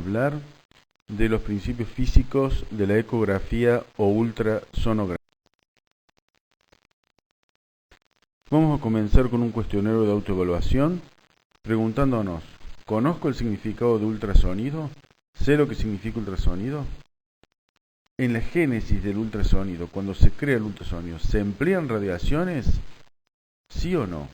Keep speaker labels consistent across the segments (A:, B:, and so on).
A: hablar de los principios físicos de la ecografía o ultrasonografía. Vamos a comenzar con un cuestionario de autoevaluación preguntándonos: ¿conozco el significado de ultrasonido? ¿Sé lo que significa ultrasonido? En la génesis del ultrasonido, cuando se crea el ultrasonido, ¿se emplean radiaciones? ¿Sí o no?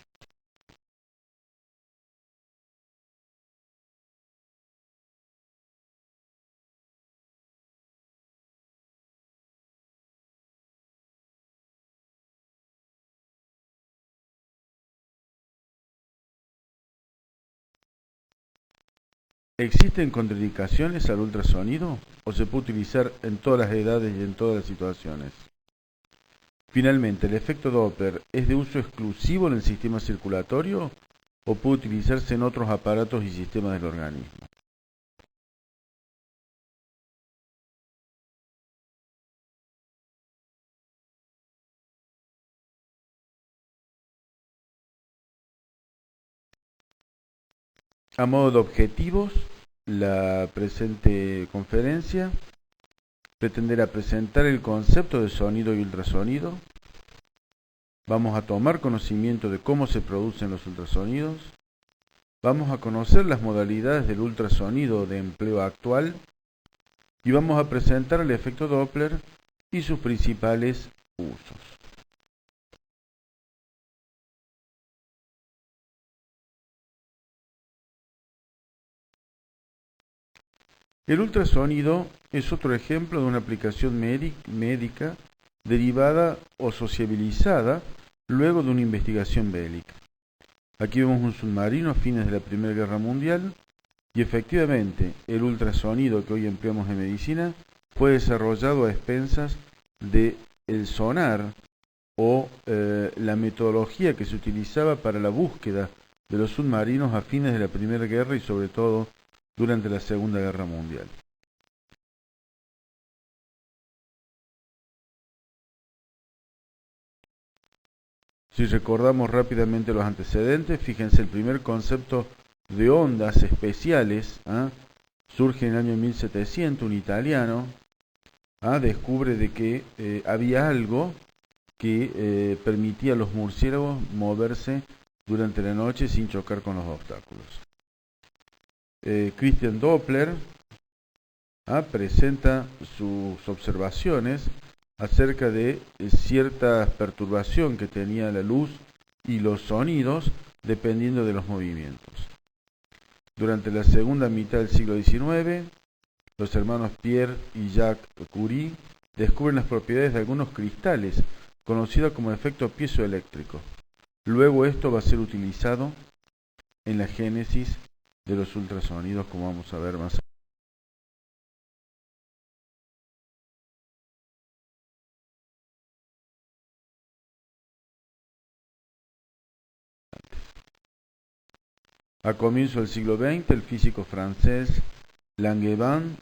A: ¿Existen contraindicaciones al ultrasonido o se puede utilizar en todas las edades y en todas las situaciones? Finalmente, ¿el efecto Doppler es de uso exclusivo en el sistema circulatorio o puede utilizarse en otros aparatos y sistemas del organismo? A modo de objetivos, la presente conferencia pretenderá presentar el concepto de sonido y ultrasonido. Vamos a tomar conocimiento de cómo se producen los ultrasonidos. Vamos a conocer las modalidades del ultrasonido de empleo actual y vamos a presentar el efecto Doppler y sus principales usos. El ultrasonido es otro ejemplo de una aplicación médica derivada o sociabilizada luego de una investigación bélica. Aquí vemos un submarino a fines de la Primera Guerra Mundial y efectivamente el ultrasonido que hoy empleamos en medicina fue desarrollado a expensas del sonar o la metodología que se utilizaba para la búsqueda de los submarinos a fines de la Primera Guerra y sobre todo durante la Segunda Guerra Mundial. Si recordamos rápidamente los antecedentes, fíjense, el primer concepto de ondas especiales surge en el año 1700, un italiano descubre de que había algo que permitía a los murciélagos moverse durante la noche sin chocar con los obstáculos. Christian Doppler presenta sus observaciones acerca de cierta perturbación que tenía la luz y los sonidos dependiendo de los movimientos. Durante la segunda mitad del siglo XIX, los hermanos Pierre y Jacques Curie descubren las propiedades de algunos cristales, conocidos como efecto piezoeléctrico. Luego esto va a ser utilizado en la génesis de los ultrasonidos, como vamos a ver más adelante. A comienzos del siglo XX, el físico francés Langevin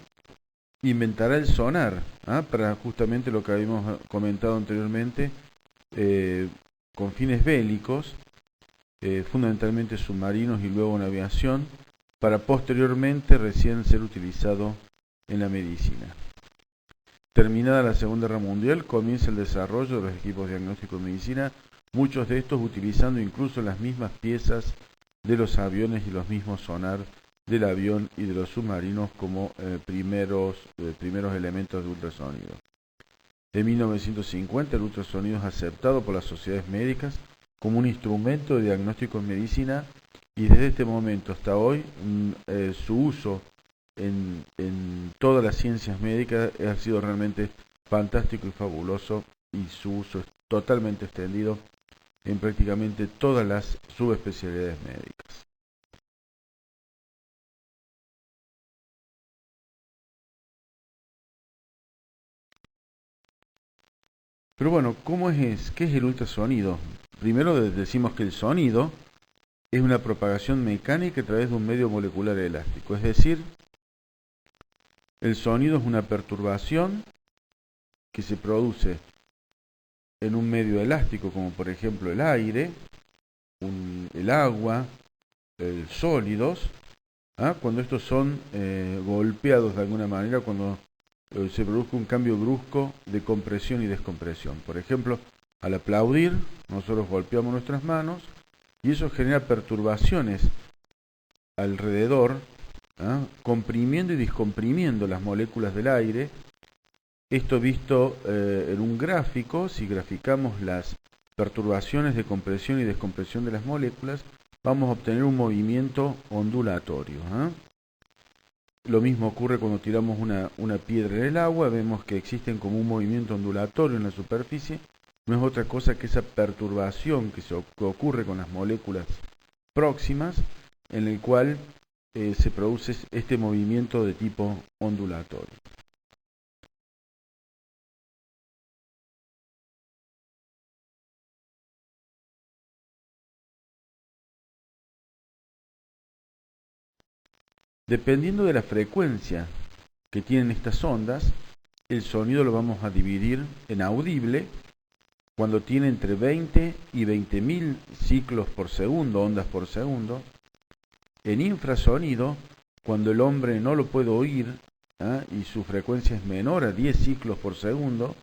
A: inventará el sonar, para justamente lo que habíamos comentado anteriormente, con fines bélicos, fundamentalmente submarinos y luego en aviación, para posteriormente recién ser utilizado en la medicina. Terminada la Segunda Guerra Mundial, comienza el desarrollo de los equipos diagnósticos de medicina, muchos de estos utilizando incluso las mismas piezas de los aviones y los mismos sonar del avión y de los submarinos como primeros elementos de ultrasonido. En 1950 el ultrasonido es aceptado por las sociedades médicas como un instrumento de diagnóstico en medicina y desde este momento hasta hoy su uso en todas las ciencias médicas ha sido realmente fantástico y fabuloso y su uso es totalmente extendido en prácticamente todas las subespecialidades médicas. Pero bueno, ¿qué es el ultrasonido? Primero decimos que el sonido es una propagación mecánica a través de un medio molecular elástico, es decir, el sonido es una perturbación que se produce en un medio elástico, como por ejemplo el aire, el agua, sólidos, Cuando estos son golpeados de alguna manera, cuando se produce un cambio brusco de compresión y descompresión. Por ejemplo, al aplaudir, nosotros golpeamos nuestras manos y eso genera perturbaciones alrededor, comprimiendo y descomprimiendo las moléculas del aire. Esto visto en un gráfico, si graficamos las perturbaciones de compresión y descompresión de las moléculas, vamos a obtener un movimiento ondulatorio. Lo mismo ocurre cuando tiramos una piedra en el agua, vemos que existen como un movimiento ondulatorio en la superficie, no es otra cosa que esa perturbación que ocurre con las moléculas próximas, en el cual se produce este movimiento de tipo ondulatorio. Dependiendo de la frecuencia que tienen estas ondas, el sonido lo vamos a dividir en audible, cuando tiene entre 20 y 20.000 ciclos por segundo, ondas por segundo, en infrasonido, cuando el hombre no lo puede oír y su frecuencia es menor a 10 ciclos por segundo,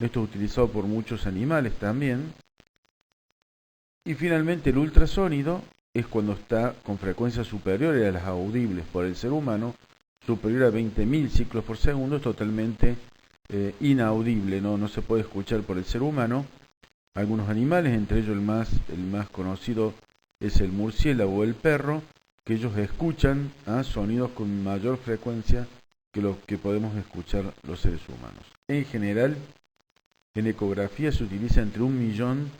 A: esto es utilizado por muchos animales también, y finalmente el ultrasonido es cuando está con frecuencias superiores a las audibles por el ser humano, superior a 20.000 ciclos por segundo, es totalmente inaudible, no se puede escuchar por el ser humano. Algunos animales, entre ellos el más conocido es el murciélago o el perro, que ellos escuchan sonidos con mayor frecuencia que los que podemos escuchar los seres humanos. En general, en ecografía se utiliza entre 1 millón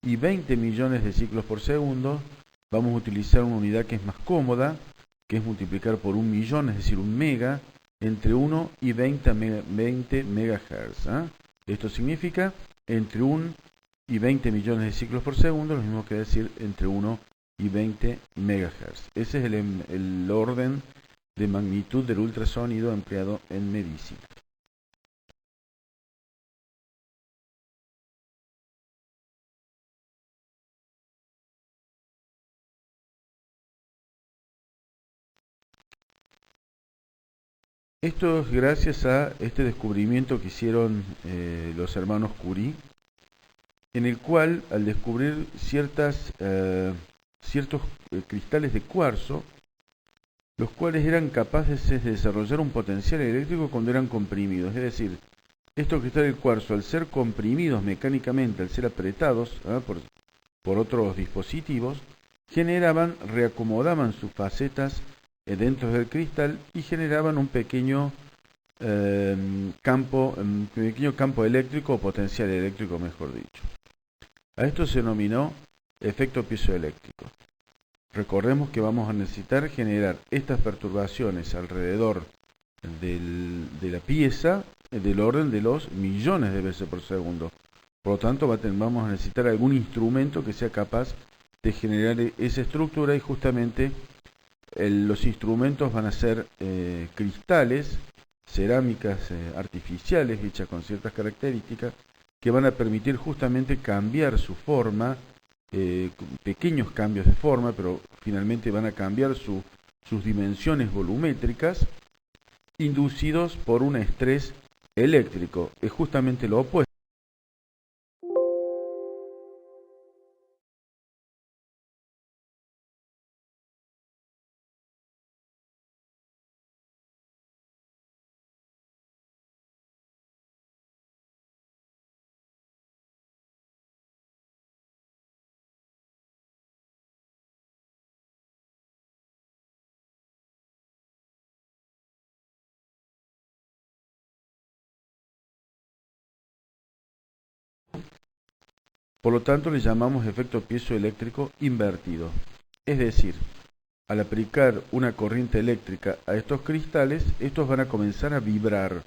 A: y 20 millones de ciclos por segundo. Vamos a utilizar una unidad que es más cómoda, que es multiplicar por 1 millón, es decir, un mega, entre 1 y 20 megahertz. Esto significa entre 1 y 20 millones de ciclos por segundo, lo mismo que decir entre 1 y 20 megahertz. Ese es el orden de magnitud del ultrasonido empleado en medicina. Esto es gracias a este descubrimiento que hicieron los hermanos Curie, en el cual al descubrir ciertos cristales de cuarzo, los cuales eran capaces de desarrollar un potencial eléctrico cuando eran comprimidos. Es decir, estos cristales de cuarzo, al ser comprimidos mecánicamente, al ser apretados por otros dispositivos, reacomodaban sus facetas dentro del cristal y generaban un pequeño campo eléctrico o potencial eléctrico, mejor dicho. A esto se denominó efecto piezoeléctrico. Recordemos que vamos a necesitar generar estas perturbaciones alrededor de la pieza del orden de los millones de veces por segundo. Por lo tanto, vamos a necesitar algún instrumento que sea capaz de generar esa estructura, y justamente los instrumentos van a ser cristales, cerámicas artificiales hechas con ciertas características que van a permitir justamente cambiar su forma, pequeños cambios de forma, pero finalmente van a cambiar sus dimensiones volumétricas, inducidos por un estrés eléctrico. Es justamente lo opuesto. Por lo tanto, le llamamos efecto piezoeléctrico invertido. Es decir, al aplicar una corriente eléctrica a estos cristales, estos van a comenzar a vibrar.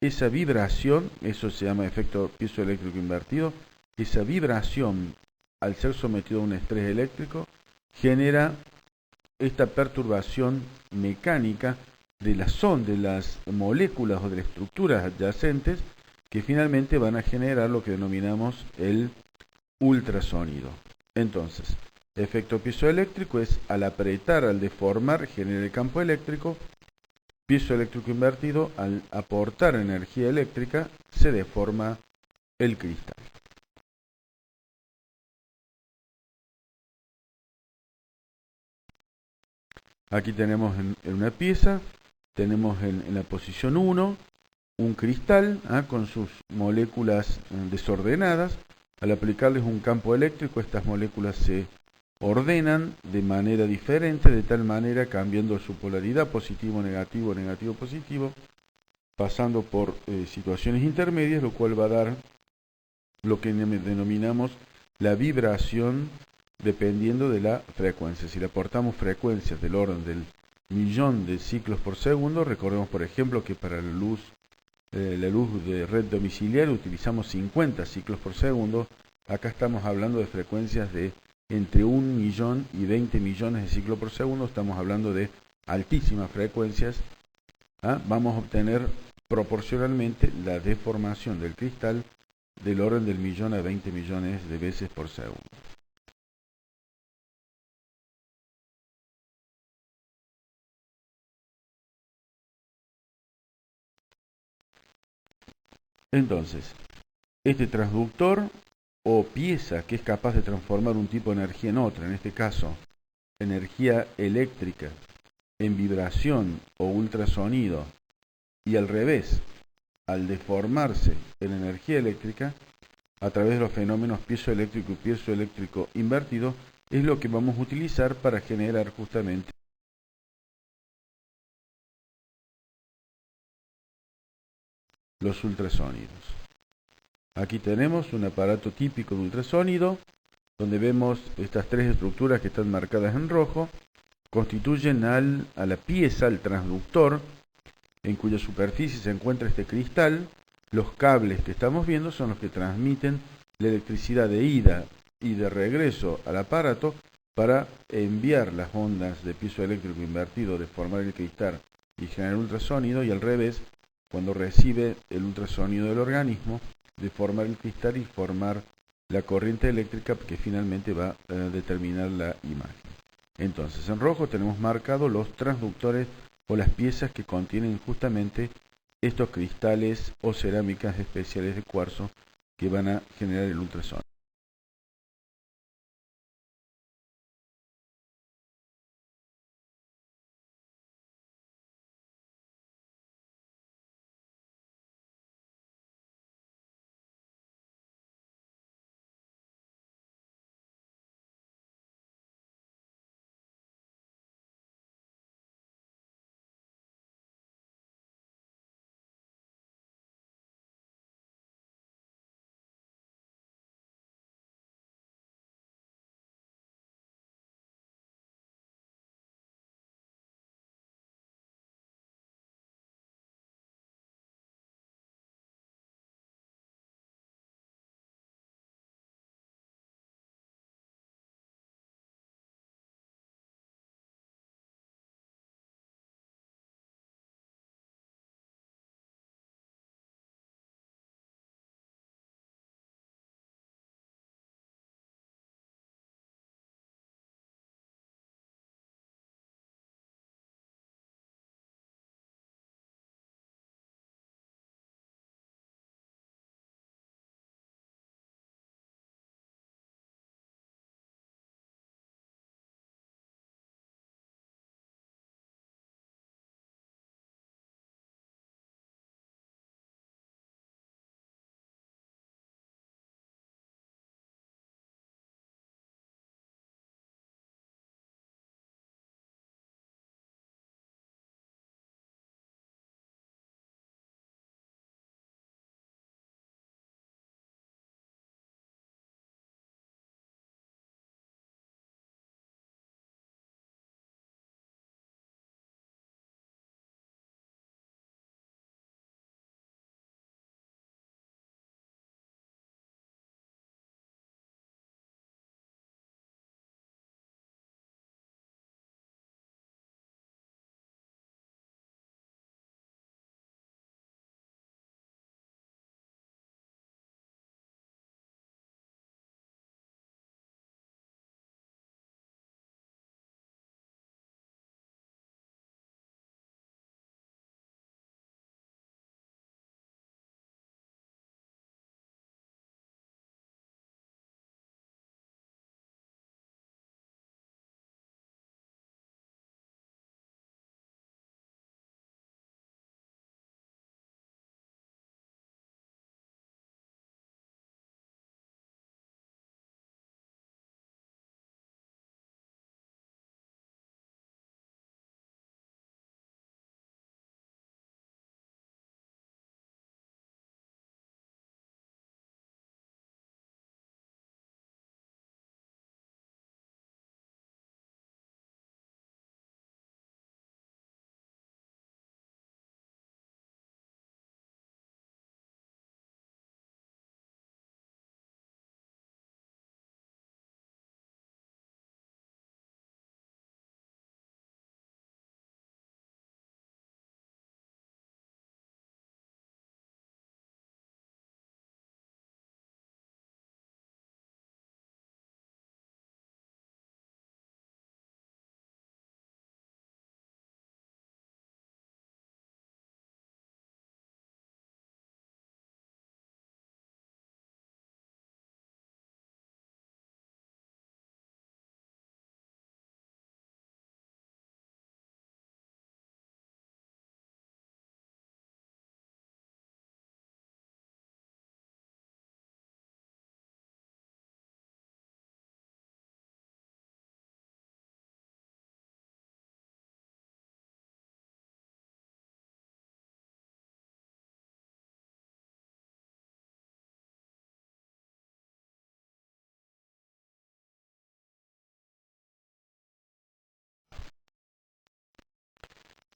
A: Esa vibración, eso se llama efecto piezoeléctrico invertido, esa vibración, al ser sometido a un estrés eléctrico, genera esta perturbación mecánica de las moléculas o de las estructuras adyacentes, que finalmente van a generar lo que denominamos el ultrasonido. Entonces, Efecto piezoeléctrico es al apretar, al deformar, genera el campo eléctrico. Piezoeléctrico invertido, al aportar energía eléctrica, se deforma el cristal. Aquí tenemos en una pieza, tenemos en la posición 1 un cristal con sus moléculas desordenadas. Al aplicarles un campo eléctrico, estas moléculas se ordenan de manera diferente, de tal manera cambiando su polaridad, positivo, negativo, negativo, positivo, pasando por situaciones intermedias, lo cual va a dar lo que denominamos la vibración dependiendo de la frecuencia. Si le aportamos frecuencias del orden del millón de ciclos por segundo, recordemos por ejemplo que para la luz de red domiciliaria utilizamos 50 ciclos por segundo. Acá estamos hablando de frecuencias de entre 1 millón y 20 millones de ciclos por segundo. Estamos hablando de altísimas frecuencias. Vamos a obtener proporcionalmente la deformación del cristal del orden del millón a 20 millones de veces por segundo. Entonces, este transductor o pieza que es capaz de transformar un tipo de energía en otra, en este caso, energía eléctrica en vibración o ultrasonido, y al revés, al deformarse en energía eléctrica, a través de los fenómenos piezoeléctrico y piezoeléctrico invertido, es lo que vamos a utilizar para generar justamente los ultrasonidos. Aquí tenemos un aparato típico de ultrasonido, donde vemos estas tres estructuras que están marcadas en rojo, constituyen a la pieza, al transductor, en cuya superficie se encuentra este cristal. Los cables que estamos viendo son los que transmiten la electricidad de ida y de regreso al aparato para enviar las ondas de piezoeléctrico invertido, deformar el cristal y generar ultrasonido, y al revés, cuando recibe el ultrasonido del organismo, deformar el cristal y formar la corriente eléctrica que finalmente va a determinar la imagen. Entonces, en rojo tenemos marcados los transductores o las piezas que contienen justamente estos cristales o cerámicas especiales de cuarzo que van a generar el ultrasonido.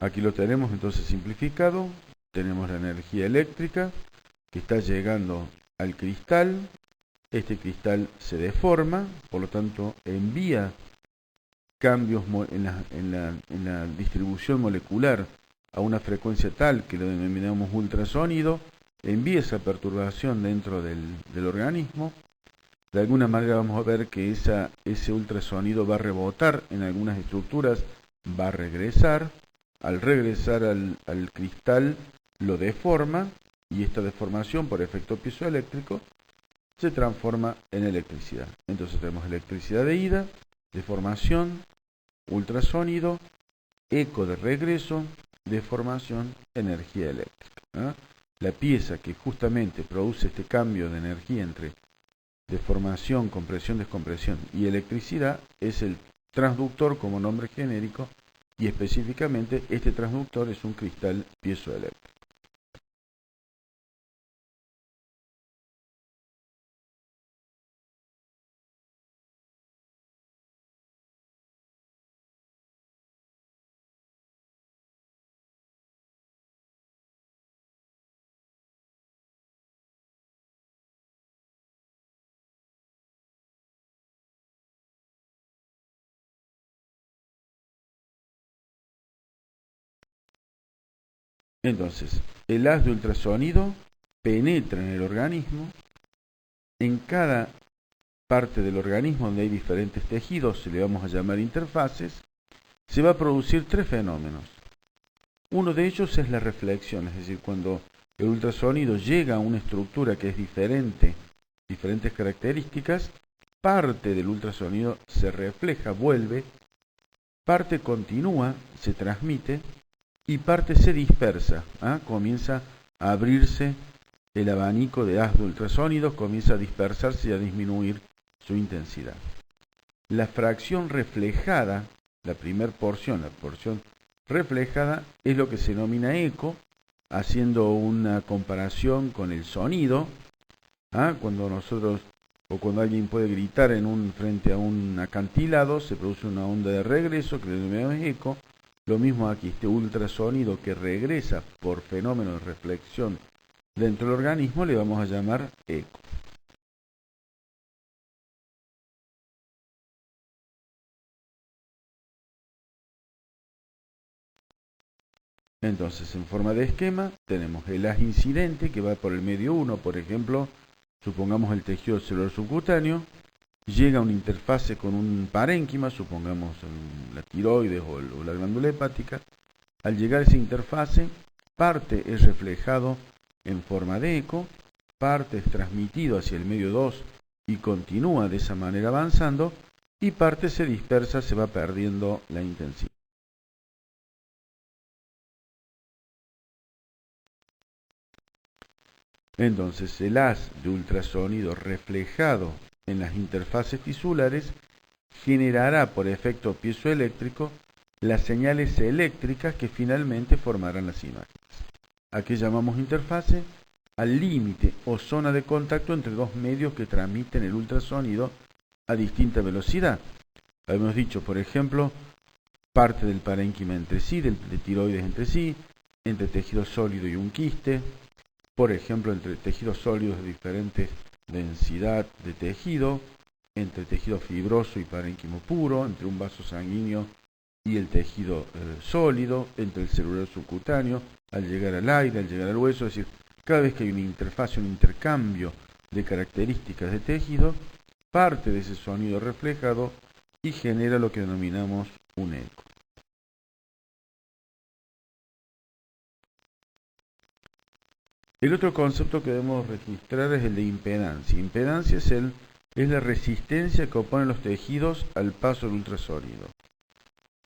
A: Aquí lo tenemos entonces simplificado. Tenemos la energía eléctrica que está llegando al cristal. Este cristal se deforma, por lo tanto envía cambios en la distribución molecular a una frecuencia tal que lo denominamos ultrasonido, envía esa perturbación dentro del organismo. De alguna manera vamos a ver que ese ultrasonido va a rebotar en algunas estructuras, va a regresar. Al regresar al cristal lo deforma y esta deformación por efecto piezoeléctrico se transforma en electricidad. Entonces tenemos electricidad de ida, deformación, ultrasonido, eco de regreso, deformación, energía eléctrica. La pieza que justamente produce este cambio de energía entre deformación, compresión, descompresión y electricidad es el transductor como nombre genérico, y específicamente este transductor es un cristal piezoeléctrico. Entonces, el haz de ultrasonido penetra en el organismo. En cada parte del organismo donde hay diferentes tejidos, se le vamos a llamar interfaces, se va a producir tres fenómenos. Uno de ellos es la reflexión, es decir, cuando el ultrasonido llega a una estructura que es diferente, diferentes características, parte del ultrasonido se refleja, vuelve, parte continúa, se transmite, y parte se dispersa, comienza a abrirse el abanico de haz de ultrasonidos, comienza a dispersarse y a disminuir su intensidad. La fracción reflejada, la porción reflejada, es lo que se denomina eco, haciendo una comparación con el sonido. Cuando nosotros, o cuando alguien puede gritar frente a un acantilado, se produce una onda de regreso que le denominamos eco. Lo mismo aquí, este ultrasonido que regresa por fenómeno de reflexión dentro del organismo le vamos a llamar eco. Entonces, en forma de esquema, tenemos el haz incidente que va por el medio 1, por ejemplo, supongamos el tejido celular subcutáneo, llega a una interfase con un parénquima, supongamos la tiroides o la glándula hepática. Al llegar a esa interfase, parte es reflejado en forma de eco, parte es transmitido hacia el medio 2 y continúa de esa manera avanzando, y parte se dispersa, se va perdiendo la intensidad. Entonces, el haz de ultrasonido reflejado en las interfaces tisulares generará por efecto piezoeléctrico las señales eléctricas que finalmente formarán las imágenes. ¿A qué llamamos interfase? Al límite o zona de contacto entre dos medios que transmiten el ultrasonido a distinta velocidad. Habíamos dicho, por ejemplo, parte del parénquima entre sí, de tiroides entre sí, entre tejido sólido y un quiste, por ejemplo, entre tejidos sólidos de diferentes densidad de tejido, entre tejido fibroso y parénquimo puro, entre un vaso sanguíneo y el tejido sólido, entre el celular subcutáneo, al llegar al aire, al llegar al hueso. Es decir, cada vez que hay una interfaz, un intercambio de características de tejido, parte de ese sonido reflejado y genera lo que denominamos un eco. El otro concepto que debemos registrar es el de impedancia. Impedancia es la resistencia que oponen los tejidos al paso del ultrasonido.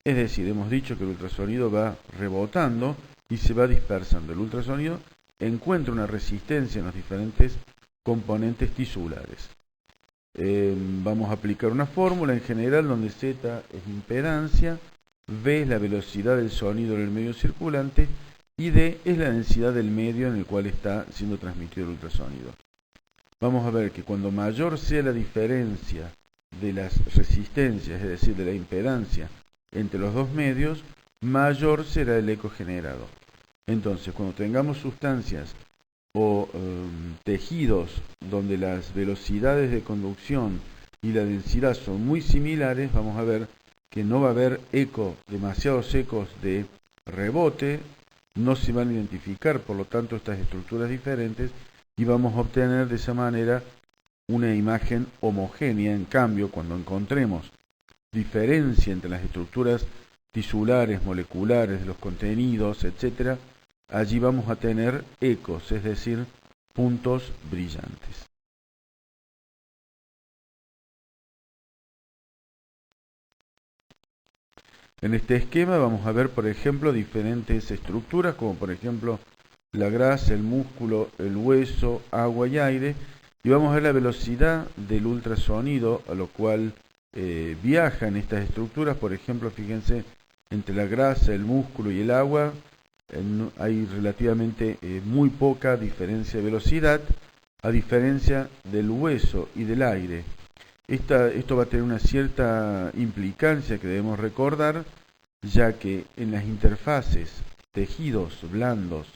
A: Es decir, hemos dicho que el ultrasonido va rebotando y se va dispersando. El ultrasonido encuentra una resistencia en los diferentes componentes tisulares. Vamos a aplicar una fórmula en general donde Z es impedancia, V es la velocidad del sonido en el medio circulante y D es la densidad del medio en el cual está siendo transmitido el ultrasonido. Vamos a ver que cuando mayor sea la diferencia de las resistencias, es decir, de la impedancia entre los dos medios, mayor será el eco generado. Entonces, cuando tengamos sustancias o tejidos donde las velocidades de conducción y la densidad son muy similares, vamos a ver que no va a haber demasiados ecos de rebote, no se van a identificar, por lo tanto, estas estructuras diferentes y vamos a obtener de esa manera una imagen homogénea. En cambio, cuando encontremos diferencia entre las estructuras tisulares, moleculares, de los contenidos, etc., allí vamos a tener ecos, es decir, puntos brillantes. En este esquema vamos a ver, por ejemplo, diferentes estructuras, como por ejemplo la grasa, el músculo, el hueso, agua y aire, y vamos a ver la velocidad del ultrasonido a lo cual viajan estas estructuras. Por ejemplo, fíjense, entre la grasa, el músculo y el agua hay relativamente muy poca diferencia de velocidad, a diferencia del hueso y del aire. Esto va a tener una cierta implicancia que debemos recordar, ya que en las interfaces tejidos blandos,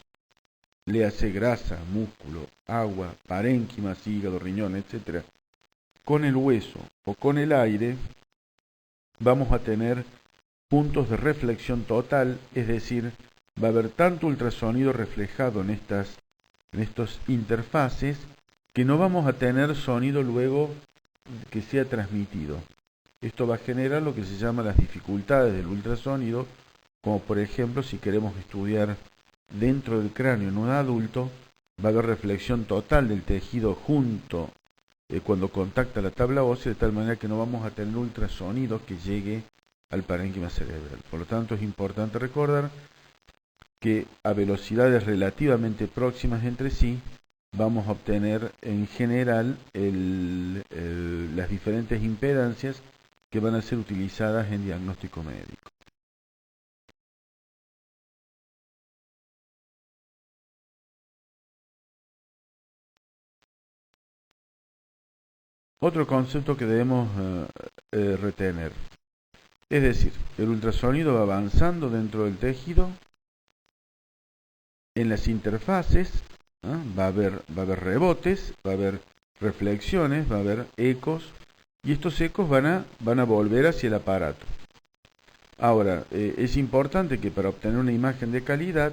A: léase grasa, músculo, agua, parénquimas, hígado, riñón, etc., con el hueso o con el aire, vamos a tener puntos de reflexión total, es decir, va a haber tanto ultrasonido reflejado en estas interfaces que no vamos a tener sonido luego que sea transmitido. Esto va a generar lo que se llama las dificultades del ultrasonido, como por ejemplo si queremos estudiar dentro del cráneo en un adulto, va a haber reflexión total del tejido junto cuando contacta la tabla ósea, de tal manera que no vamos a tener ultrasonido que llegue al parénquima cerebral. Por lo tanto, es importante recordar que a velocidades relativamente próximas entre sí vamos a obtener en general las diferentes impedancias que van a ser utilizadas en diagnóstico médico. Otro concepto que debemos retener, es decir, el ultrasonido va avanzando dentro del tejido. En las interfaces va a haber rebotes, va a haber reflexiones, va a haber ecos, y estos ecos van a volver hacia el aparato. Ahora, es importante que para obtener una imagen de calidad,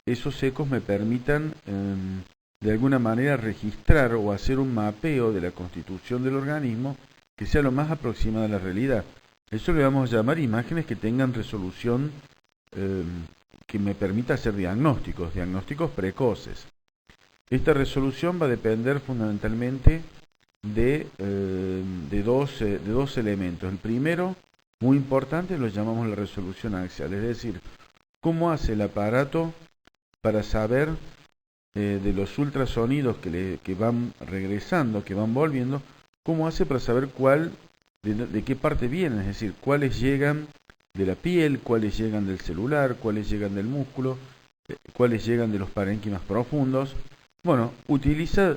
A: esos ecos me permitan de alguna manera registrar o hacer un mapeo de la constitución del organismo que sea lo más aproximado a la realidad. Eso le vamos a llamar imágenes que tengan resolución que me permita hacer diagnósticos precoces. Esta resolución va a depender fundamentalmente de dos elementos. El primero, muy importante, lo llamamos la resolución axial, es decir, cómo hace el aparato para saber de los ultrasonidos que van regresando, que van volviendo, cómo hace para saber de qué parte vienen, es decir, cuáles llegan de la piel, cuáles llegan del celular, cuáles llegan del músculo, cuáles llegan de los parénquimas profundos. Bueno, utiliza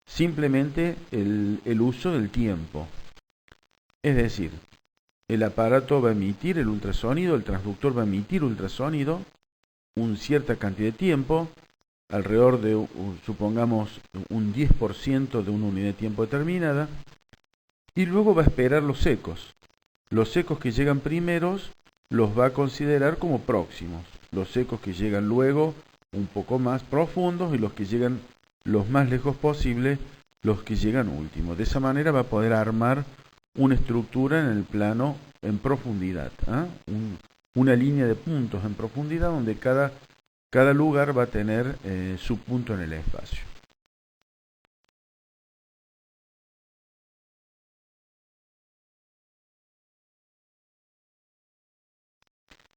A: simplemente el uso del tiempo. Es decir, el aparato va a emitir el ultrasonido, el transductor va a emitir ultrasonido una cierta cantidad de tiempo, alrededor de, supongamos, un 10% de una unidad de tiempo determinada, y luego va a esperar los ecos. Los ecos que llegan primeros los va a considerar como próximos. Los ecos que llegan luego un poco más profundos y los que llegan los más lejos posible, los que llegan últimos. De esa manera va a poder armar una estructura en el plano en profundidad, una línea de puntos en profundidad donde cada lugar va a tener su punto en el espacio.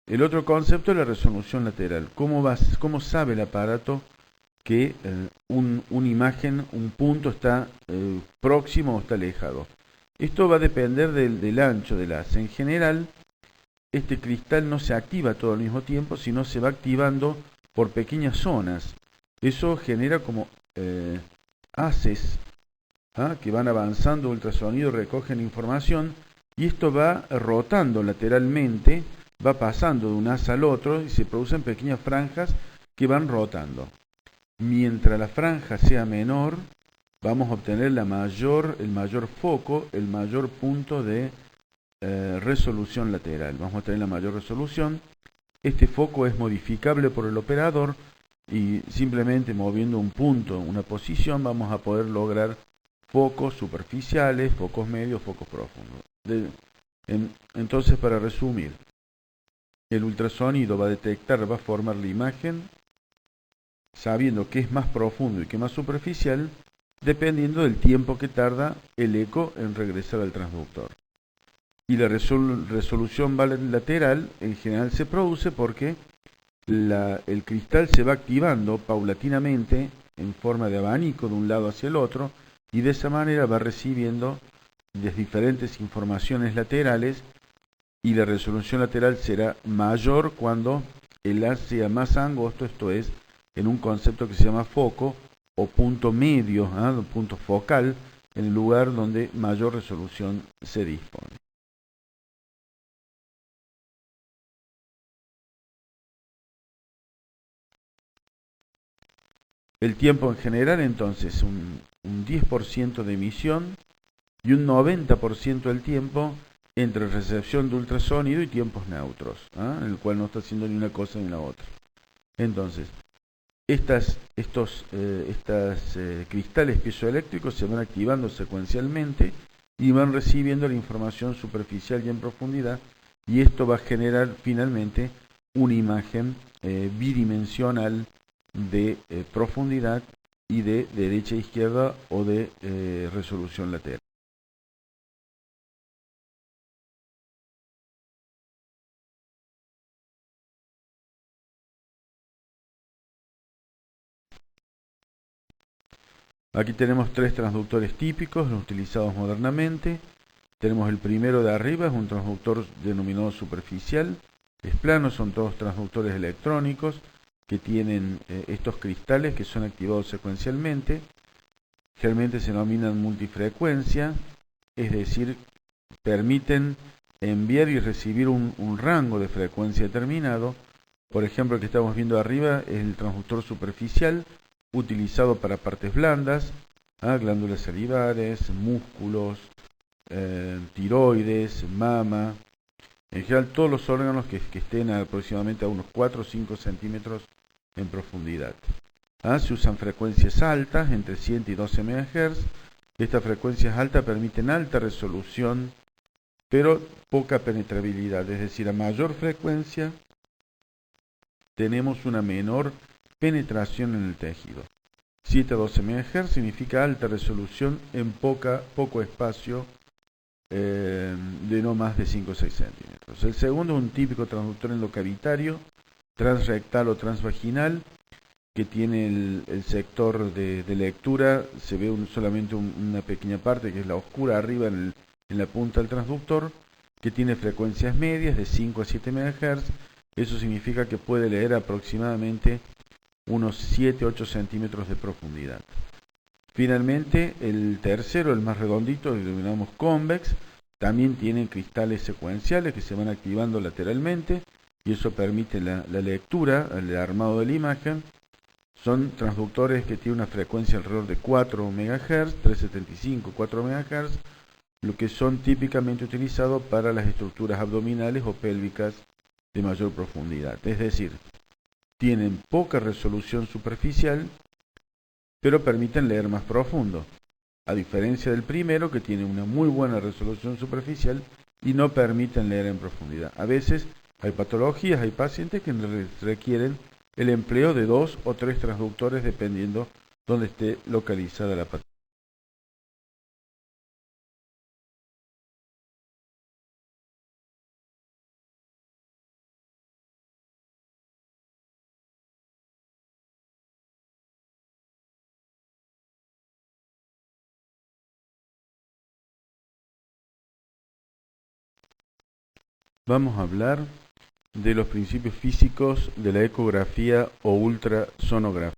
A: El otro concepto es la resolución lateral. ¿Cómo sabe el aparato que una imagen, un punto está próximo o está alejado? Esto va a depender del ancho del haz. En general, este cristal no se activa todo al mismo tiempo, sino se va activando por pequeñas zonas. Eso genera como haces que van avanzando ultrasonido, recogen información, y esto va rotando lateralmente va pasando de un haz al otro y se producen pequeñas franjas que van rotando. Mientras la franja sea menor, vamos a obtener el mayor foco, el mayor punto de resolución lateral. Vamos a tener la mayor resolución. Este foco es modificable por el operador y simplemente moviendo un punto, una posición, vamos a poder lograr focos superficiales, focos medios, focos profundos. Entonces, para resumir, el ultrasonido va a detectar, va a formar la imagen sabiendo qué es más profundo y qué es más superficial, dependiendo del tiempo que tarda el eco en regresar al transductor. Y la resolución lateral en general se produce porque el cristal se va activando paulatinamente en forma de abanico de un lado hacia el otro y de esa manera va recibiendo las diferentes informaciones laterales y la resolución lateral será mayor cuando el haz sea más angosto, esto es, en un concepto que se llama foco o punto medio, punto focal, en el lugar donde mayor resolución se dispone. El tiempo en general, entonces, un 10% de emisión y un 90% del tiempo entre recepción de ultrasonido y tiempos neutros, en el cual no está haciendo ni una cosa ni la otra. Entonces, estos cristales piezoeléctricos se van activando secuencialmente y van recibiendo la información superficial y en profundidad, y esto va a generar finalmente una imagen bidimensional de profundidad y de derecha a izquierda o de resolución lateral. Aquí tenemos tres transductores típicos utilizados modernamente. Tenemos el primero de arriba, es un transductor denominado superficial. Es plano, son todos transductores electrónicos que tienen estos cristales que son activados secuencialmente. Generalmente se denominan multifrecuencia, es decir, permiten enviar y recibir un rango de frecuencia determinado. Por ejemplo, el que estamos viendo arriba es el transductor superficial, utilizado para partes blandas, glándulas salivares, músculos, tiroides, mama, en general todos los órganos que estén aproximadamente a unos 4 o 5 centímetros en profundidad. Se usan frecuencias altas, entre 100 y 12 MHz. Estas frecuencias altas permiten alta resolución, pero poca penetrabilidad, es decir, a mayor frecuencia tenemos una menor penetración en el tejido. 7 a 12 MHz significa alta resolución en poco espacio de no más de 5 o 6 centímetros. El segundo es un típico transductor endocavitario, transrectal o transvaginal, que tiene el sector de lectura, se ve solamente una pequeña parte que es la oscura arriba en la punta del transductor, que tiene frecuencias medias de 5 a 7 MHz. Eso significa que puede leer aproximadamente unos 7 a 8 centímetros de profundidad. Finalmente, el tercero, el más redondito, lo denominamos convex, también tiene cristales secuenciales que se van activando lateralmente y eso permite la lectura, el armado de la imagen. Son transductores que tienen una frecuencia alrededor de 4 MHz, 375, 4 MHz, lo que son típicamente utilizados para las estructuras abdominales o pélvicas de mayor profundidad. Es decir, tienen poca resolución superficial, pero permiten leer más profundo, a diferencia del primero que tiene una muy buena resolución superficial y no permiten leer en profundidad. A veces hay patologías, hay pacientes que requieren el empleo de 2 o 3 transductores dependiendo dónde esté localizada la patología. Vamos a hablar de los principios físicos de la ecografía o ultrasonografía.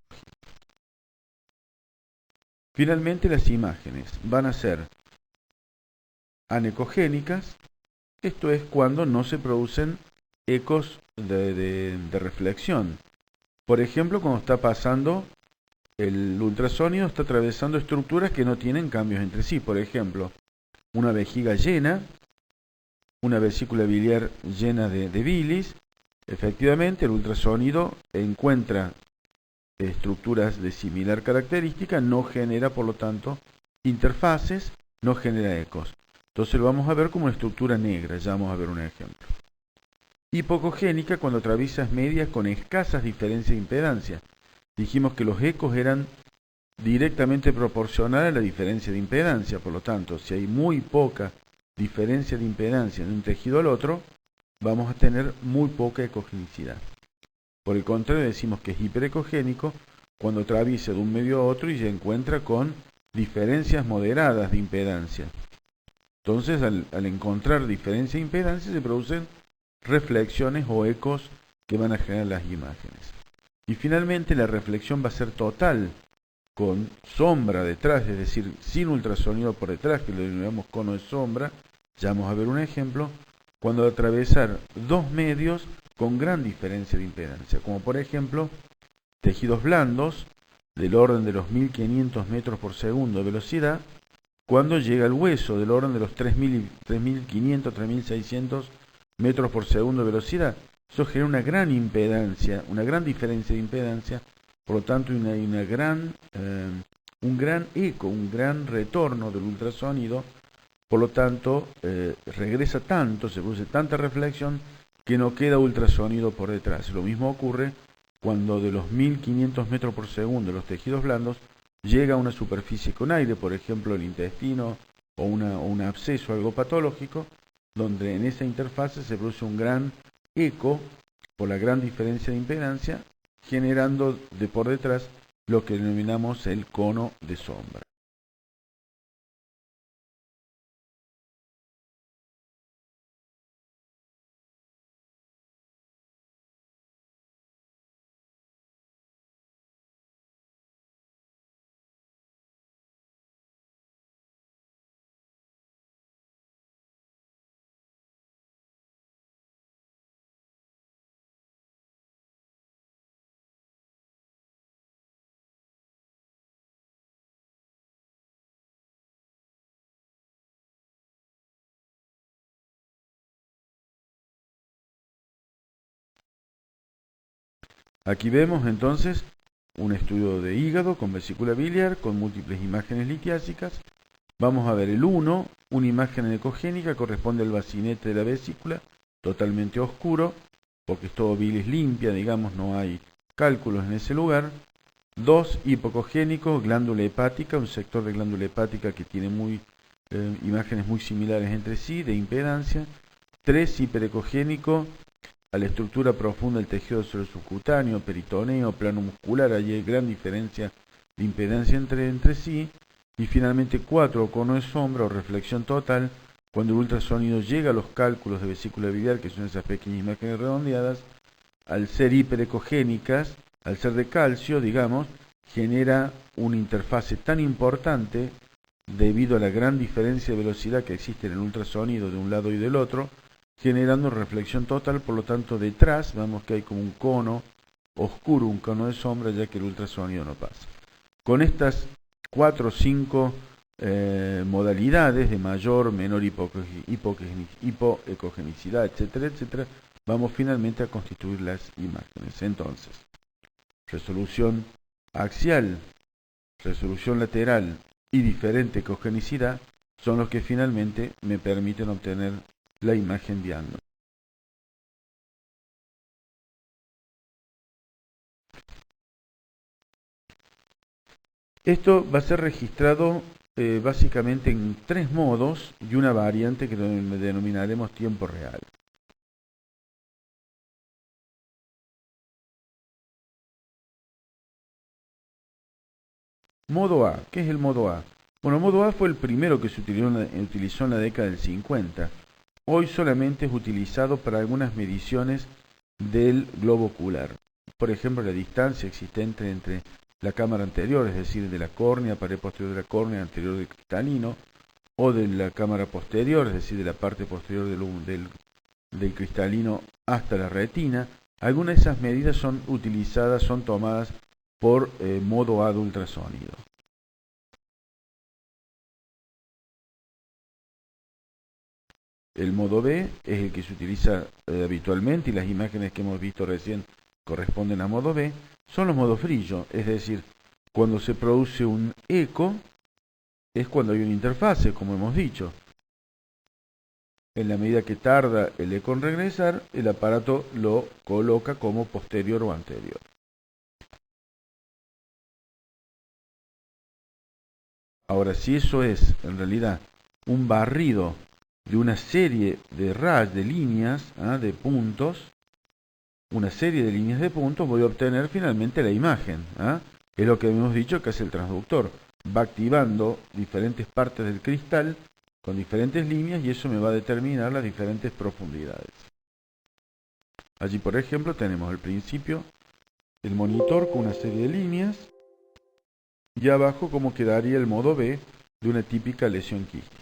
A: Finalmente, las imágenes van a ser anecogénicas, esto es cuando no se producen ecos de reflexión. Por ejemplo, cuando está pasando el ultrasonido, está atravesando estructuras que no tienen cambios entre sí. Por ejemplo, una vejiga llena, una vesícula biliar llena de bilis. Efectivamente, el ultrasonido encuentra estructuras de similar característica, no genera, por lo tanto, interfaces, no genera ecos. Entonces lo vamos a ver como una estructura negra, ya vamos a ver un ejemplo. Hipocogénica cuando atraviesas medias con escasas diferencias de impedancia. Dijimos que los ecos eran directamente proporcionales a la diferencia de impedancia, por lo tanto, si hay muy poca diferencia de impedancia de un tejido al otro, vamos a tener muy poca ecogenicidad. Por el contrario, decimos que es hiperecogénico cuando atraviesa de un medio a otro y se encuentra con diferencias moderadas de impedancia. Entonces, al encontrar diferencia de impedancia, se producen reflexiones o ecos que van a generar las imágenes. Y finalmente, la reflexión va a ser total, con sombra detrás, es decir, sin ultrasonido por detrás, que lo denominamos cono de sombra. Ya vamos a ver un ejemplo, cuando atravesar dos medios con gran diferencia de impedancia, como por ejemplo tejidos blandos del orden de los 1500 metros por segundo de velocidad, cuando llega al hueso del orden de los 3500, 3600 metros por segundo de velocidad. Eso genera una gran impedancia, una gran diferencia de impedancia, por lo tanto un gran eco, un gran retorno del ultrasonido. Por lo tanto, regresa tanto, se produce tanta reflexión que no queda ultrasonido por detrás. Lo mismo ocurre cuando de los 1500 metros por segundo de los tejidos blandos llega a una superficie con aire, por ejemplo el intestino o un absceso, algo patológico, donde en esa interfase se produce un gran eco por la gran diferencia de impedancia, generando de por detrás lo que denominamos el cono de sombra. Aquí vemos entonces un estudio de hígado con vesícula biliar, con múltiples imágenes litiásicas. Vamos a ver el 1, una imagen ecogénica, corresponde al bacinete de la vesícula, totalmente oscuro, porque es todo bilis limpia, digamos, no hay cálculos en ese lugar. 2, hipocogénico, glándula hepática, un sector de glándula hepática que tiene imágenes muy similares entre sí, de impedancia. 3, hiperecogénico, a la estructura profunda del tejido subcutáneo, peritoneo, plano muscular, allí hay gran diferencia de impedancia entre sí. Y finalmente 4, cono de sombra o reflexión total, cuando el ultrasonido llega a los cálculos de vesícula biliar, que son esas pequeñas imágenes redondeadas, al ser hiperecogénicas, al ser de calcio, digamos, genera una interfase tan importante debido a la gran diferencia de velocidad que existe en el ultrasonido de un lado y del otro, generando reflexión total. Por lo tanto, detrás vemos que hay como un cono oscuro, un cono de sombra, ya que el ultrasonido no pasa. Con estas 4 o 5 modalidades de mayor, menor hipoecogenicidad, etcétera, etcétera, vamos finalmente a constituir las imágenes. Entonces, resolución axial, resolución lateral y diferente ecogenicidad son los que finalmente me permiten obtener la imagen diagnóstica. Esto va a ser registrado básicamente en 3 modos y una variante que denominaremos tiempo real. Modo A. ¿Qué es el modo A? Bueno, el modo A fue el primero que se utilizó en la década del 50. Hoy solamente es utilizado para algunas mediciones del globo ocular. Por ejemplo, la distancia existente entre la cámara anterior, es decir, de la córnea, pared posterior de la córnea, anterior del cristalino, o de la cámara posterior, es decir, de la parte posterior del del cristalino hasta la retina. Algunas de esas medidas son tomadas por modo A de ultrasonido. El modo B es el que se utiliza habitualmente y las imágenes que hemos visto recién corresponden a modo B. Son los modos Frillo, es decir, cuando se produce un eco es cuando hay una interfase, como hemos dicho. En la medida que tarda el eco en regresar, el aparato lo coloca como posterior o anterior. Ahora, si eso es en realidad un barrido de una serie de rayas, de líneas, de puntos, una serie de líneas de puntos, voy a obtener finalmente la imagen. Es lo que hemos dicho que hace el transductor. Va activando diferentes partes del cristal con diferentes líneas y eso me va a determinar las diferentes profundidades. Allí, por ejemplo, tenemos al principio el monitor con una serie de líneas y abajo cómo quedaría el modo B de una típica lesión quística.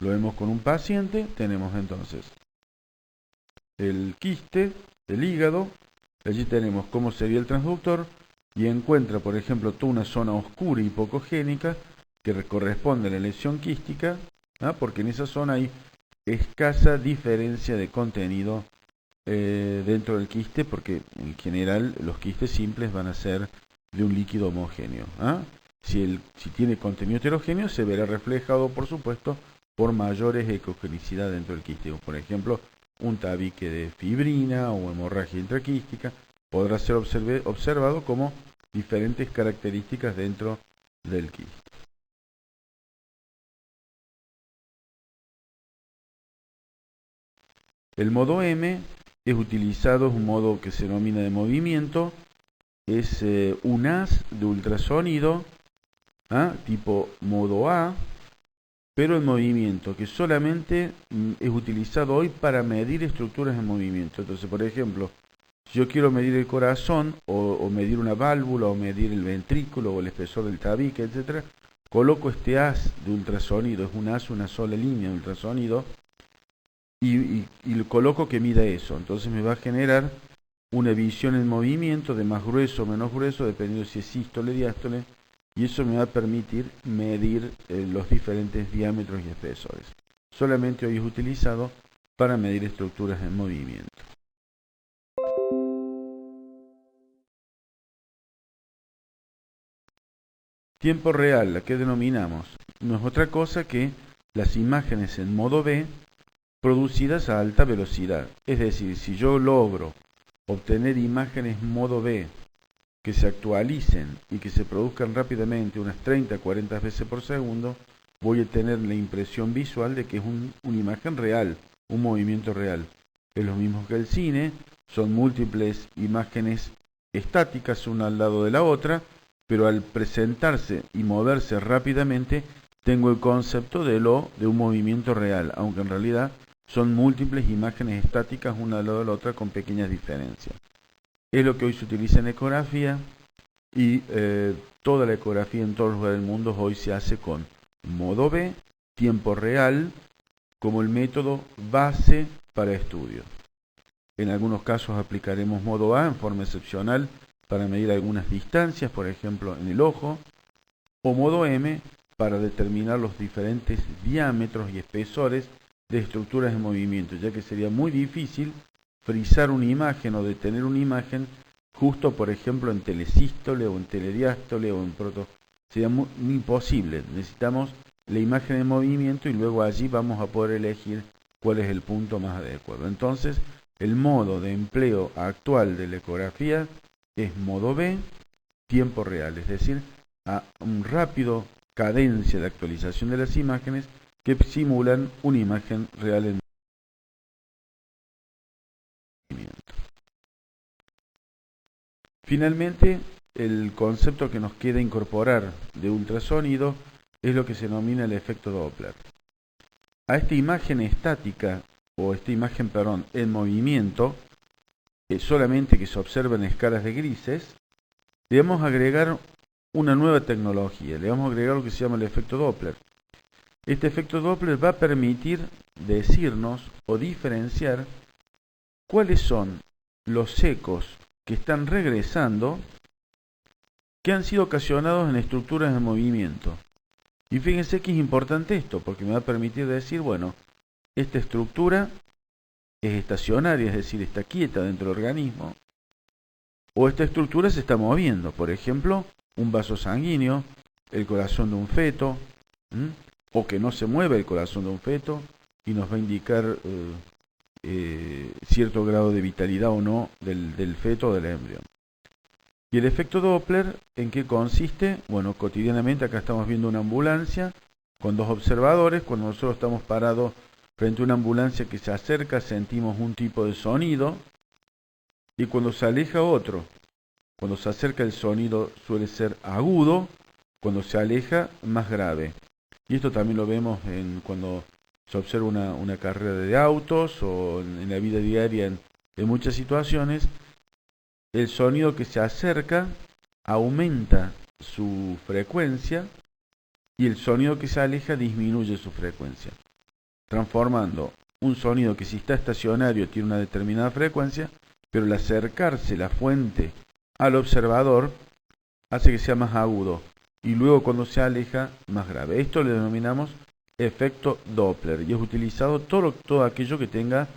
A: Lo vemos con un paciente, tenemos entonces el quiste, el hígado, allí tenemos cómo sería el transductor y encuentra, por ejemplo, toda una zona oscura hipocogénica que corresponde a la lesión quística, porque en esa zona hay escasa diferencia de contenido dentro del quiste, porque en general los quistes simples van a ser de un líquido homogéneo. Si tiene contenido heterogéneo, se verá reflejado, por supuesto, por mayores ecogenicidad dentro del quiste. Por ejemplo, un tabique de fibrina o hemorragia intraquística podrá ser observado como diferentes características dentro del quiste. El modo M es utilizado, es un modo que se denomina de movimiento, es un haz de ultrasonido, tipo modo A, pero en movimiento, que solamente es utilizado hoy para medir estructuras en movimiento. Entonces, por ejemplo, si yo quiero medir el corazón, o medir una válvula, o medir el ventrículo, o el espesor del tabique, etc., coloco este haz de ultrasonido, es un haz, una sola línea de ultrasonido, y coloco que mida eso. Entonces me va a generar una visión en movimiento de más grueso o menos grueso, dependiendo si es sístole o diástole, y eso me va a permitir medir los diferentes diámetros y espesores. Solamente hoy es utilizado para medir estructuras en movimiento. Tiempo real, ¿a qué denominamos? No es otra cosa que las imágenes en modo B producidas a alta velocidad. Es decir, si yo logro obtener imágenes modo B que se actualicen y que se produzcan rápidamente, unas 30-40 veces por segundo, voy a tener la impresión visual de que es una imagen real, un movimiento real. Es lo mismo que el cine, son múltiples imágenes estáticas una al lado de la otra, pero al presentarse y moverse rápidamente, tengo el concepto de un movimiento real, aunque en realidad son múltiples imágenes estáticas una al lado de la otra con pequeñas diferencias. Es lo que hoy se utiliza en ecografía y toda la ecografía en todos los lugares del mundo hoy se hace con modo B, tiempo real, como el método base para estudio. En algunos casos aplicaremos modo A en forma excepcional para medir algunas distancias, por ejemplo en el ojo, o modo M para determinar los diferentes diámetros y espesores de estructuras en movimiento, ya que sería muy difícil frizar una imagen o detener una imagen justo, por ejemplo, en telesístole o en telediástole o en proto. Sería muy imposible. Necesitamos la imagen en movimiento y luego allí vamos a poder elegir cuál es el punto más adecuado. Entonces, el modo de empleo actual de la ecografía es modo B, tiempo real, es decir, a un rápido cadencia de actualización de las imágenes que simulan una imagen real en movimiento. Finalmente, el concepto que nos queda incorporar de ultrasonido es lo que se denomina el efecto Doppler. A esta imagen estática, o esta imagen, en movimiento, solamente que se observa en escalas de grises, debemos agregar una nueva tecnología. Le vamos a agregar lo que se llama el efecto Doppler. Este efecto Doppler va a permitir decirnos o diferenciar cuáles son los ecos que están regresando que han sido ocasionados en estructuras de movimiento. Y fíjense que es importante esto, porque me va a permitir decir, bueno, esta estructura es estacionaria, es decir, está quieta dentro del organismo, o esta estructura se está moviendo. Por ejemplo, un vaso sanguíneo, el corazón de un feto, o que no se mueve el corazón de un feto, y nos va a indicar cierto grado de vitalidad o no del feto o del embrión. Y el efecto Doppler, ¿en qué consiste? Bueno, cotidianamente acá estamos viendo una ambulancia con dos observadores. Cuando nosotros estamos parados frente a una ambulancia que se acerca, sentimos un tipo de sonido, y cuando se aleja otro. Cuando se acerca el sonido suele ser agudo, cuando se aleja más grave. Y esto también lo vemos cuando se observa una carrera de autos o en la vida diaria en muchas situaciones. El sonido que se acerca aumenta su frecuencia y el sonido que se aleja disminuye su frecuencia, transformando un sonido que si está estacionario tiene una determinada frecuencia, pero al acercarse la fuente al observador hace que sea más agudo y luego cuando se aleja más grave. Esto le denominamos efecto Doppler y es utilizado todo aquello que tenga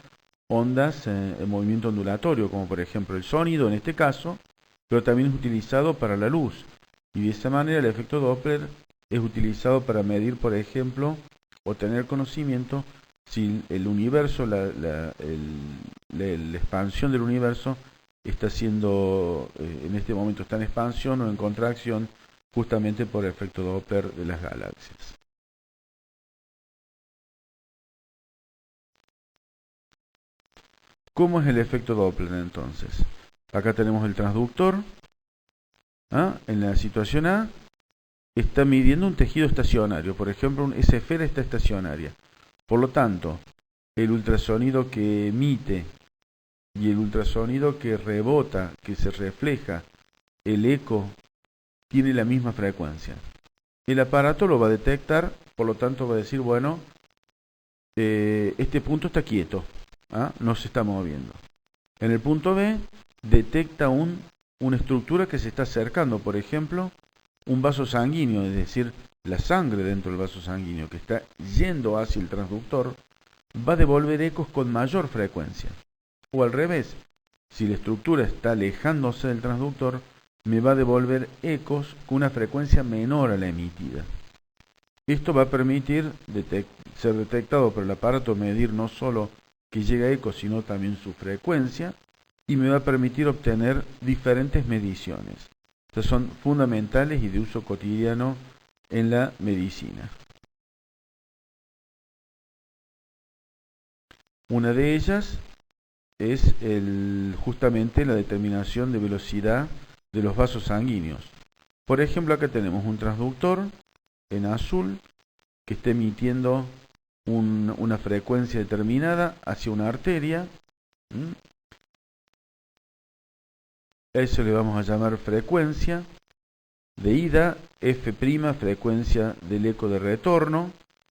A: ondas en movimiento ondulatorio, como por ejemplo el sonido en este caso, pero también es utilizado para la luz. Y de esa manera el efecto Doppler es utilizado para medir, por ejemplo, o tener conocimiento si el universo, la expansión del universo está siendo, en este momento está en expansión o en contracción, justamente por el efecto Doppler de las galaxias. ¿Cómo es el efecto Doppler entonces? Acá tenemos el transductor. En la situación A está midiendo un tejido estacionario. Por ejemplo, esa esfera está estacionaria. Por lo tanto, el ultrasonido que emite y el ultrasonido que rebota, que se refleja, el eco, tiene la misma frecuencia. El aparato lo va a detectar, por lo tanto va a decir, bueno, este punto está quieto. No se está moviendo. En el punto B detecta una estructura que se está acercando, por ejemplo, un vaso sanguíneo, es decir, la sangre dentro del vaso sanguíneo que está yendo hacia el transductor, va a devolver ecos con mayor frecuencia. O al revés, si la estructura está alejándose del transductor, me va a devolver ecos con una frecuencia menor a la emitida. Esto va a permitir ser detectado por el aparato, medir no solo que llega eco, sino también su frecuencia, y me va a permitir obtener diferentes mediciones. Estas son fundamentales y de uso cotidiano en la medicina. Una de ellas es justamente la determinación de velocidad de los vasos sanguíneos. Por ejemplo, acá tenemos un transductor en azul que está emitiendo una frecuencia determinada hacia una arteria. A eso le vamos a llamar frecuencia de ida, F', frecuencia del eco de retorno.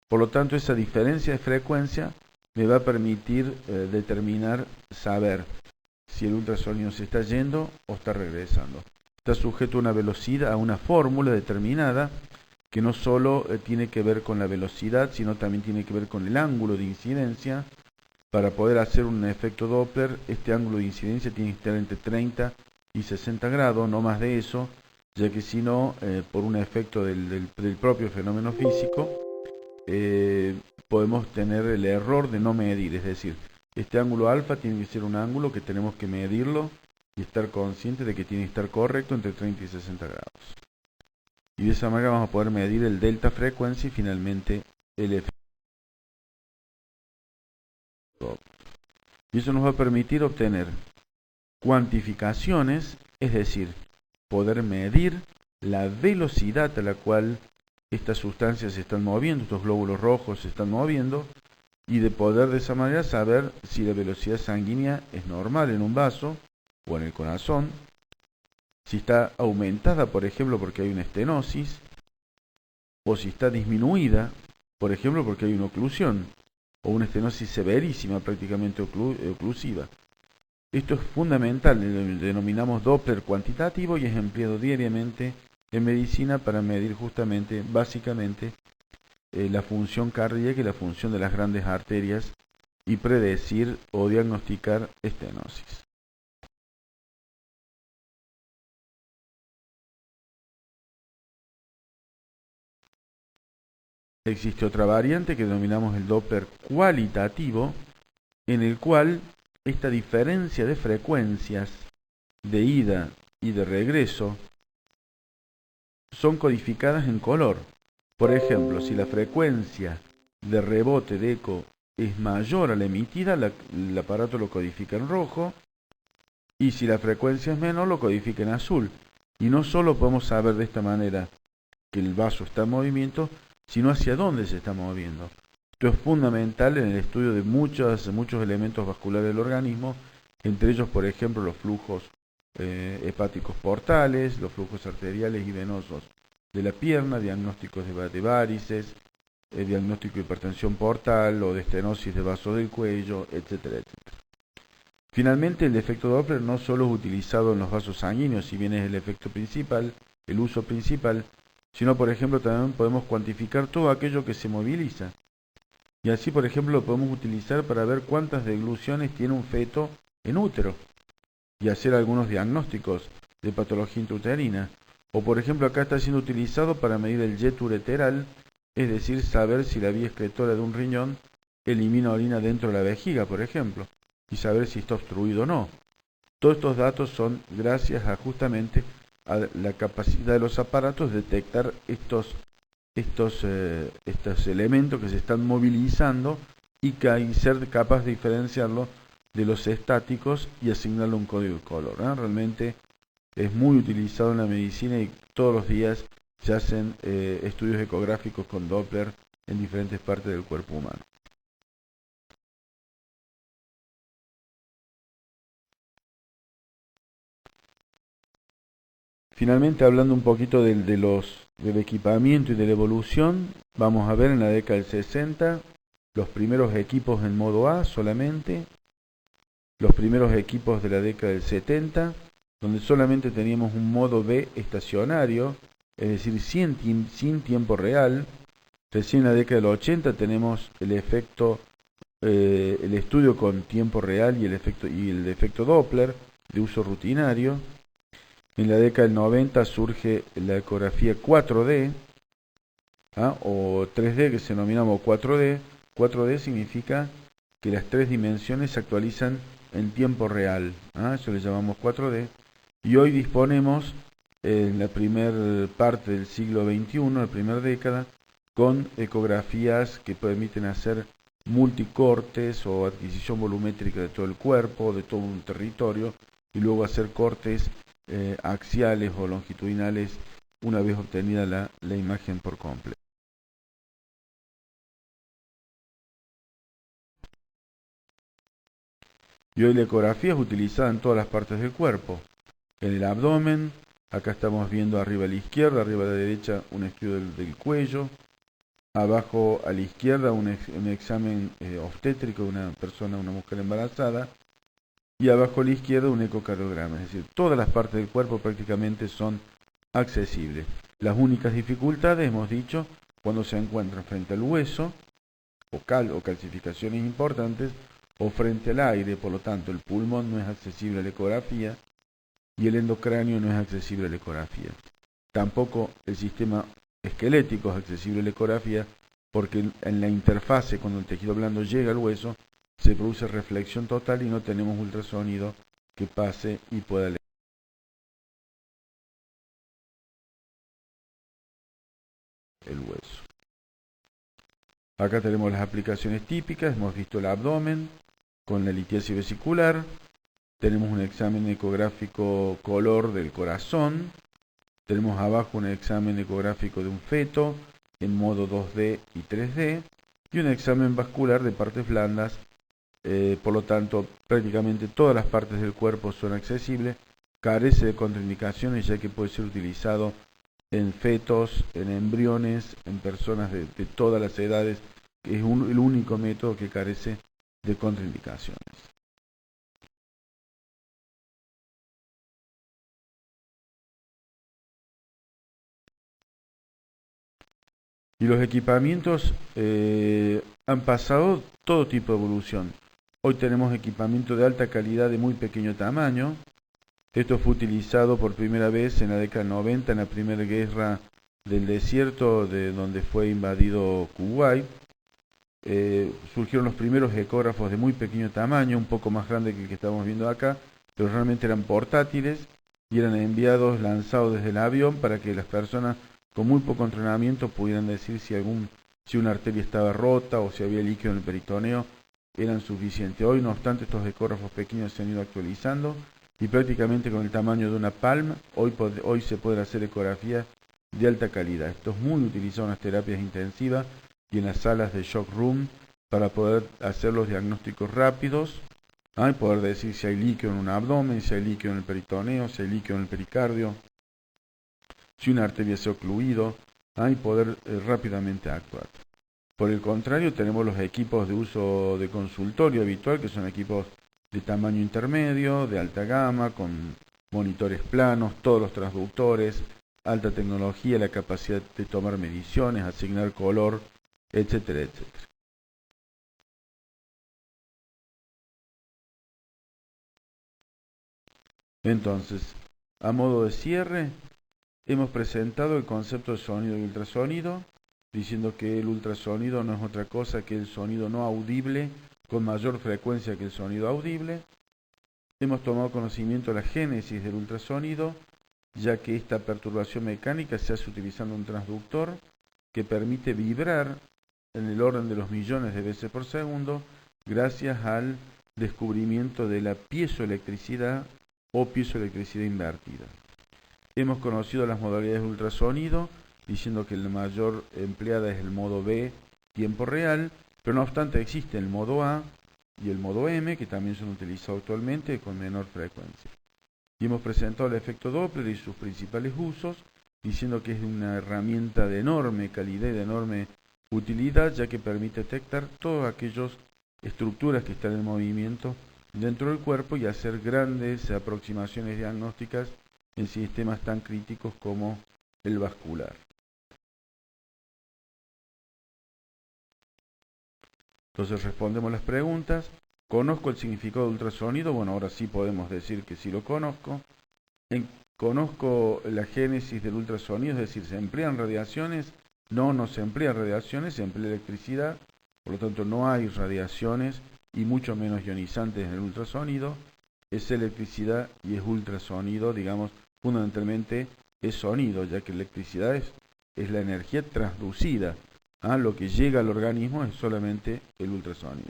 A: Por lo tanto, esa diferencia de frecuencia me va a permitir determinar, saber si el ultrasonido se está yendo o está regresando. Está sujeto a una velocidad, a una fórmula determinada, que no solo tiene que ver con la velocidad, sino también tiene que ver con el ángulo de incidencia. Para poder hacer un efecto Doppler, este ángulo de incidencia tiene que estar entre 30 y 60 grados, no más de eso, ya que si no, por un efecto del propio fenómeno físico, podemos tener el error de no medir. Es decir, este ángulo alfa tiene que ser un ángulo que tenemos que medirlo y estar conscientes de que tiene que estar correcto entre 30 y 60 grados. Y de esa manera vamos a poder medir el delta frecuencia y finalmente el efecto. Y eso nos va a permitir obtener cuantificaciones, es decir, poder medir la velocidad a la cual estas sustancias se están moviendo, estos glóbulos rojos se están moviendo, y de poder de esa manera saber si la velocidad sanguínea es normal en un vaso o en el corazón, si está aumentada, por ejemplo, porque hay una estenosis, o si está disminuida, por ejemplo, porque hay una oclusión, o una estenosis severísima, prácticamente oclusiva. Esto es fundamental, lo denominamos Doppler cuantitativo y es empleado diariamente en medicina para medir justamente, básicamente, la función cardíaca y la función de las grandes arterias y predecir o diagnosticar estenosis. Existe otra variante que denominamos el Doppler cualitativo, en el cual esta diferencia de frecuencias de ida y de regreso son codificadas en color. Por ejemplo, si la frecuencia de rebote de eco es mayor a la emitida, el aparato lo codifica en rojo, y si la frecuencia es menor, lo codifica en azul. Y no solo podemos saber de esta manera que el vaso está en movimiento, sino hacia dónde se está moviendo. Esto es fundamental en el estudio de muchos elementos vasculares del organismo, entre ellos, por ejemplo, los flujos hepáticos portales, los flujos arteriales y venosos de la pierna, diagnósticos de varices, diagnóstico de hipertensión portal o de estenosis de vaso del cuello, etcétera, etcétera. Finalmente, el efecto Doppler no solo es utilizado en los vasos sanguíneos, si bien es el efecto principal, el uso principal, sino, por ejemplo, también podemos cuantificar todo aquello que se moviliza. Y así, por ejemplo, lo podemos utilizar para ver cuántas degluciones tiene un feto en útero y hacer algunos diagnósticos de patología intrauterina. O, por ejemplo, acá está siendo utilizado para medir el jet ureteral, es decir, saber si la vía excretora de un riñón elimina orina dentro de la vejiga, por ejemplo, y saber si está obstruido o no. Todos estos datos son gracias a justamente a la capacidad de los aparatos de detectar estos elementos que se están movilizando y ser capaz de diferenciarlo de los estáticos y asignarle un código de color. Realmente es muy utilizado en la medicina y todos los días se hacen estudios ecográficos con Doppler en diferentes partes del cuerpo humano. Finalmente, hablando un poquito del equipamiento y de la evolución, vamos a ver en la década del 60 los primeros equipos en modo A solamente, los primeros equipos de la década del 70, donde solamente teníamos un modo B estacionario, es decir, sin tiempo real. Recién en la década del 80 tenemos el estudio con tiempo real y el efecto Doppler de uso rutinario. En la década del 90 surge la ecografía 4D, o 3D, que se denominamos 4D. 4D significa que las tres dimensiones se actualizan en tiempo real. Eso le llamamos 4D. Y hoy disponemos, en la primera parte del siglo XXI, la primera década, con ecografías que permiten hacer multicortes o adquisición volumétrica de todo el cuerpo, de todo un territorio, y luego hacer cortes axiales o longitudinales una vez obtenida la imagen por completo. Y hoy la ecografía es utilizada en todas las partes del cuerpo. En el abdomen, acá estamos viendo arriba a la izquierda, arriba a la derecha un estudio del cuello, abajo a la izquierda un examen obstétrico de una persona, una mujer embarazada, y abajo a la izquierda un ecocardiograma. Es decir, todas las partes del cuerpo prácticamente son accesibles. Las únicas dificultades, hemos dicho, cuando se encuentran frente al hueso, o calcificaciones importantes, o frente al aire. Por lo tanto, el pulmón no es accesible a la ecografía y el endocráneo no es accesible a la ecografía. Tampoco el sistema esquelético es accesible a la ecografía, porque en la interfase, cuando el tejido blando llega al hueso, se produce reflexión total y no tenemos ultrasonido que pase y pueda leer el hueso. Acá tenemos las aplicaciones típicas. Hemos visto el abdomen con la litiasis vesicular. Tenemos un examen ecográfico color del corazón. Tenemos abajo un examen ecográfico de un feto en modo 2D y 3D. Y un examen vascular de partes blandas. Por lo tanto, prácticamente todas las partes del cuerpo son accesibles. carece de contraindicaciones ya que puede ser utilizado en fetos, en embriones, en personas de todas las edades. Es el único método que carece de contraindicaciones. Y los equipamientos han pasado todo tipo de evolución. Hoy tenemos equipamiento de alta calidad de muy pequeño tamaño. Esto fue utilizado por primera vez en la década del 90 en la primera guerra del desierto de donde fue invadido Kuwait. Surgieron los primeros ecógrafos de muy pequeño tamaño, un poco más grande que el que estamos viendo acá, pero realmente eran portátiles y eran enviados, lanzados desde el avión para que las personas con muy poco entrenamiento pudieran decir si una arteria estaba rota o si había líquido en el peritoneo, eran suficientes. Hoy, no obstante, estos ecógrafos pequeños se han ido actualizando y prácticamente con el tamaño de una palma, hoy se pueden hacer ecografías de alta calidad. Esto es muy utilizado en las terapias intensivas y en las salas de shock room para poder hacer los diagnósticos rápidos, y poder decir si hay líquido en un abdomen, si hay líquido en el peritoneo, si hay líquido en el pericardio, si una arteria se ha ocluido, y poder rápidamente actuar. Por el contrario, tenemos los equipos de uso de consultorio habitual, que son equipos de tamaño intermedio, de alta gama, con monitores planos, todos los transductores, alta tecnología, la capacidad de tomar mediciones, asignar color, etcétera, etcétera. Entonces, a modo de cierre, hemos presentado el concepto de sonido y ultrasonido, diciendo que el ultrasonido no es otra cosa que el sonido no audible con mayor frecuencia que el sonido audible. Hemos tomado conocimiento de la génesis del ultrasonido, ya que esta perturbación mecánica se hace utilizando un transductor que permite vibrar en el orden de los millones de veces por segundo, gracias al descubrimiento de la piezoelectricidad o piezoelectricidad invertida. Hemos conocido las modalidades de ultrasonido, diciendo que la mayor empleada es el modo B, tiempo real, pero no obstante existe el modo A y el modo M, que también son utilizados actualmente con menor frecuencia. Y hemos presentado el efecto Doppler y sus principales usos, diciendo que es una herramienta de enorme calidad y de enorme utilidad, ya que permite detectar todas aquellas estructuras que están en movimiento dentro del cuerpo y hacer grandes aproximaciones diagnósticas en sistemas tan críticos como el vascular. Entonces respondemos las preguntas. ¿Conozco el significado de ultrasonido? Bueno, ahora sí podemos decir que sí lo conozco. ¿Conozco la génesis del ultrasonido? Es decir, ¿se emplean radiaciones? No se emplean radiaciones, se emplea electricidad. Por lo tanto, no hay radiaciones y mucho menos ionizantes en el ultrasonido. Es electricidad y es ultrasonido, digamos, fundamentalmente es sonido, ya que la electricidad es la energía transducida. Lo que llega al organismo es solamente el ultrasonido.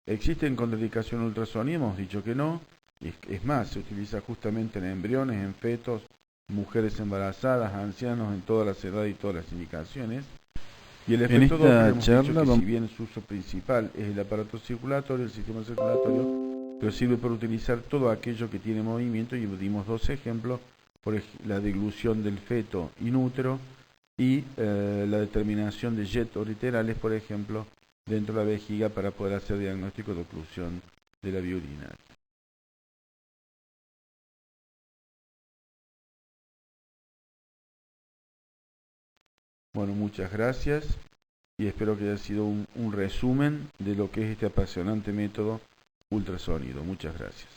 A: ¿Existen contraindicaciones ultrasonido? Hemos dicho que no. Es más, se utiliza justamente en embriones, en fetos, mujeres embarazadas, ancianos, en todas las edades y todas las indicaciones. Y el efecto Doppler hemos dicho que si bien su uso principal es el aparato circulatorio, el sistema circulatorio, pero sirve para utilizar todo aquello que tiene movimiento, y dimos dos ejemplos, por la deglución del feto in útero y la determinación de jet oriterales, por ejemplo, dentro de la vejiga para poder hacer diagnóstico de oclusión de la vía urinaria. Bueno, muchas gracias y espero que haya sido un resumen de lo que es este apasionante método ultrasonido. Muchas gracias.